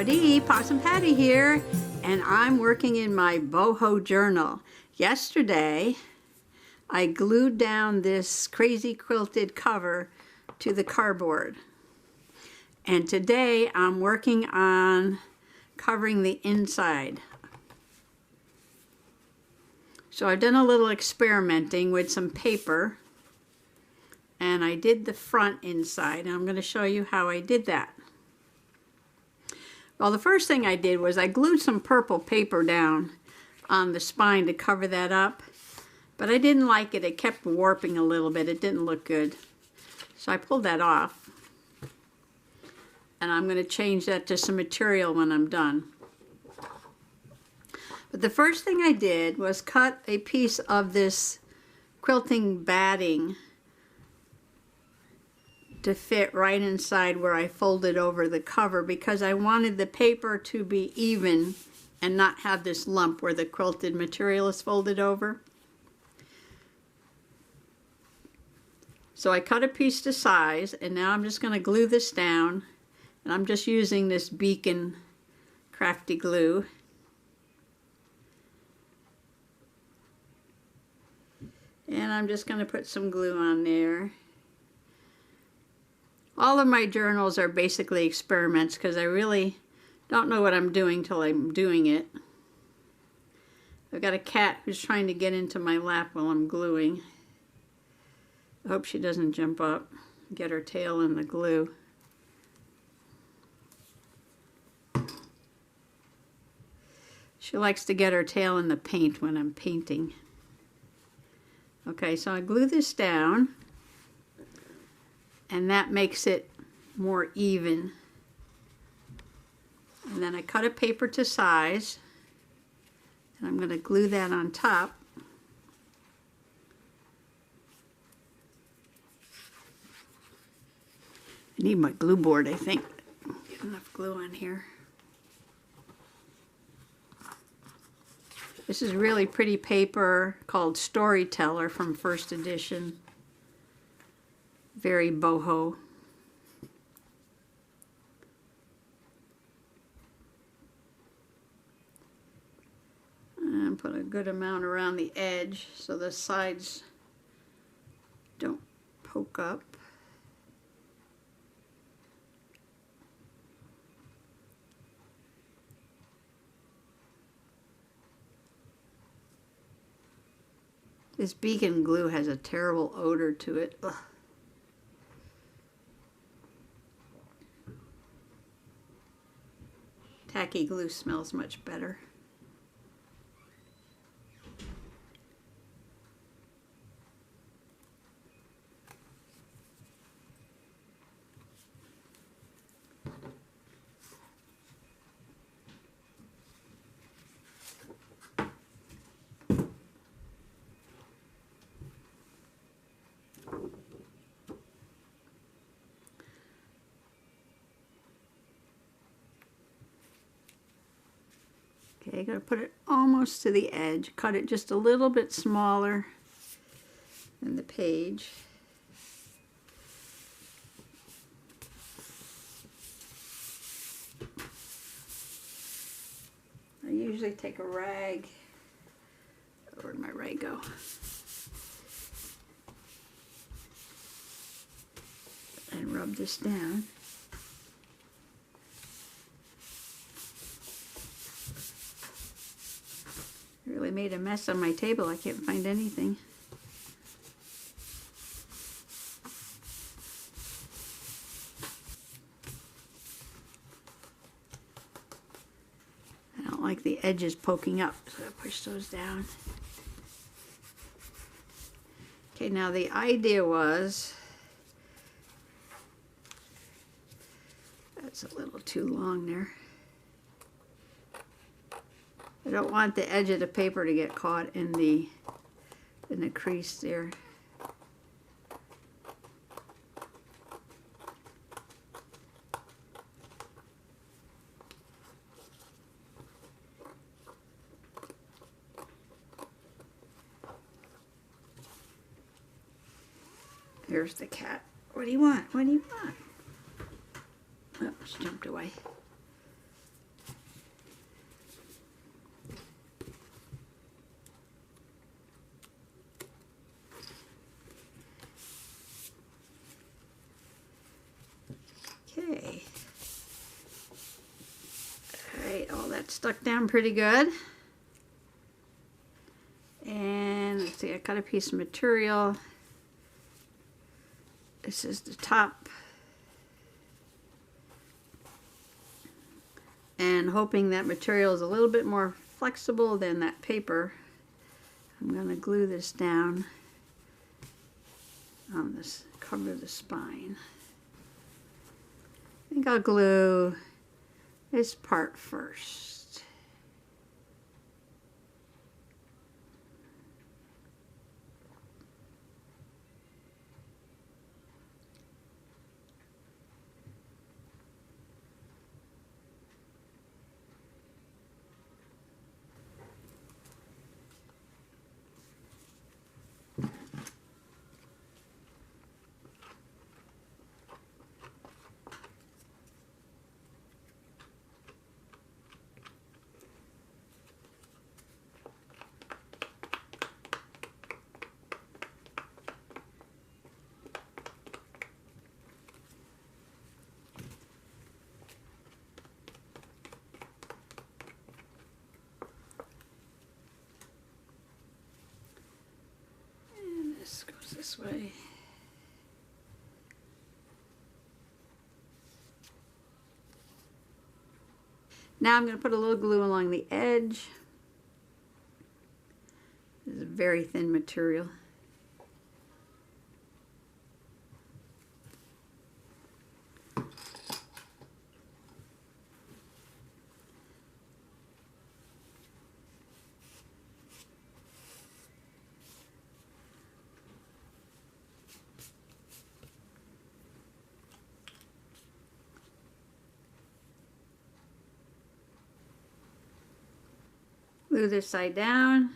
Howdy, Possum Patty here, and I'm working in my Boho Journal. Yesterday, I glued down this crazy quilted cover to the cardboard. And today, I'm working on covering the inside. So I've done a little experimenting with some paper, and I did the front inside, and I'm going to show you how I did that. Well, the first thing I did was I glued some purple paper down on the spine to cover that up, but I didn't like it. It kept warping a little bit. It didn't look good. So I pulled that off, and I'm going to change that to some material when I'm done. But the first thing I did was cut a piece of this quilting batting to fit right inside where I folded over the cover, because I wanted the paper to be even and not have this lump where the quilted material is folded over. So I cut a piece to size, and now I'm just going to glue this down, and I'm just using this Beacon Crafty glue. And I'm just going to put some glue on there. All of my journals are basically experiments because I really don't know what I'm doing till I'm doing it. I've got a cat who's trying to get into my lap while I'm gluing. I hope she doesn't jump up and get her tail in the glue. She likes to get her tail in the paint when I'm painting. Okay, so I glue this down, and that makes it more even. And then I cut a paper to size, and I'm going to glue that on top. I need my glue board, I think. Get enough glue on here. This is really pretty paper called Storyteller from First Edition. Very boho. And put a good amount around the edge so the sides don't poke up. This Beacon glue has a terrible odor to it. Ugh. Tacky glue smells much better. Okay, I'm going to put it almost to the edge, cut it just a little bit smaller than the page. I usually take a rag. Where'd my rag go? And rub this down. Really made a mess on my table. I can't find anything. I don't like the edges poking up, so I push those down. Okay, now the idea was, that's a little too long there. I don't want the edge of the paper to get caught in the crease there. Here's the cat. What do you want? What do you want? Oh, she jumped away. Okay. Alright, all that stuck down pretty good. And let's see, I got a piece of material. This is the top. And hoping that material is a little bit more flexible than that paper, I'm going to glue this down on this cover of the spine. I think I'll glue this part first. This goes this way. Now I'm going to put a little glue along the edge. This is a very thin material. Glue this side down.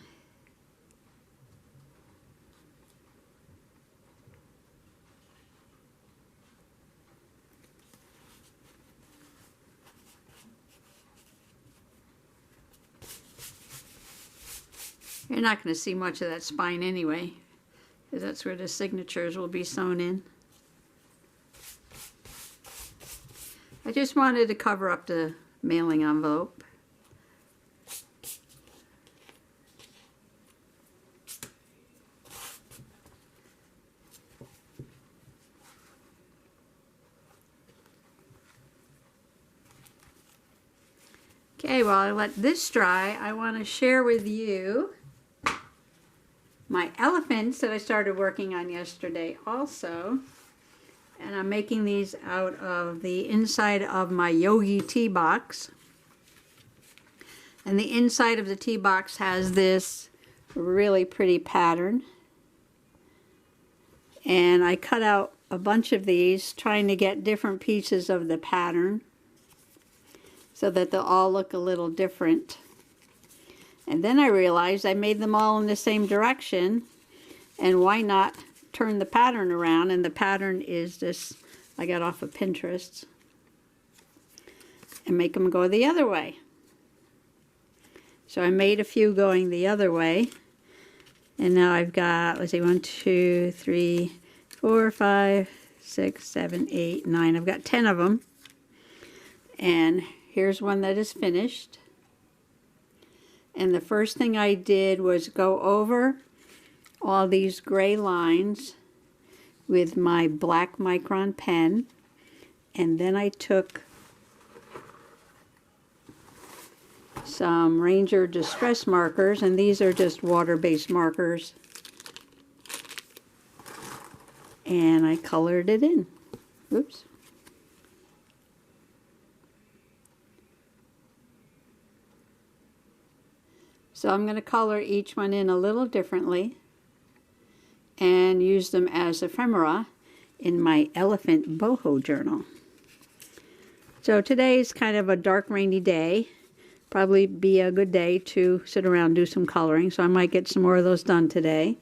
You're not going to see much of that spine anyway, because that's where the signatures will be sewn in. I just wanted to cover up the mailing envelope. Okay, while I let this dry, I want to share with you my elephants that I started working on yesterday also. And I'm making these out of the inside of my Yogi tea box. And the inside of the tea box has this really pretty pattern. And I cut out a bunch of these, trying to get different pieces of the pattern so that they'll all look a little different. And then I realized I made them all in the same direction, and why not turn the pattern around? And the pattern is this, I got off of Pinterest, and make them go the other way. So I made a few going the other way, and now I've got, let's see, 1, 2, 3, 4, 5, 6, 7, 8, 9. I've got 10 of them. And here's one that is finished. And the first thing I did was go over all these gray lines with my black micron pen. And then I took some Ranger Distress markers, and these are just water-based markers. And I colored it in. Oops. So I'm going to color each one in a little differently and use them as ephemera in my elephant boho journal. So today's kind of a dark, rainy day. Probably be a good day to sit around and do some coloring, so I might get some more of those done today.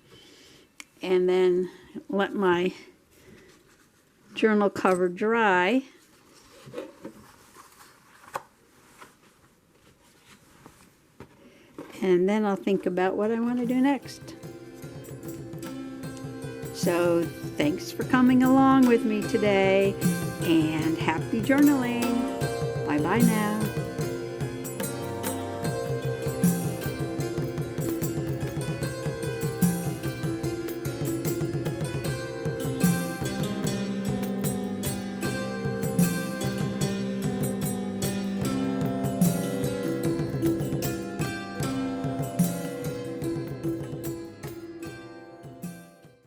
And then let my journal cover dry. And then I'll think about what I want to do next. So thanks for coming along with me today. and happy journaling. Bye-bye now.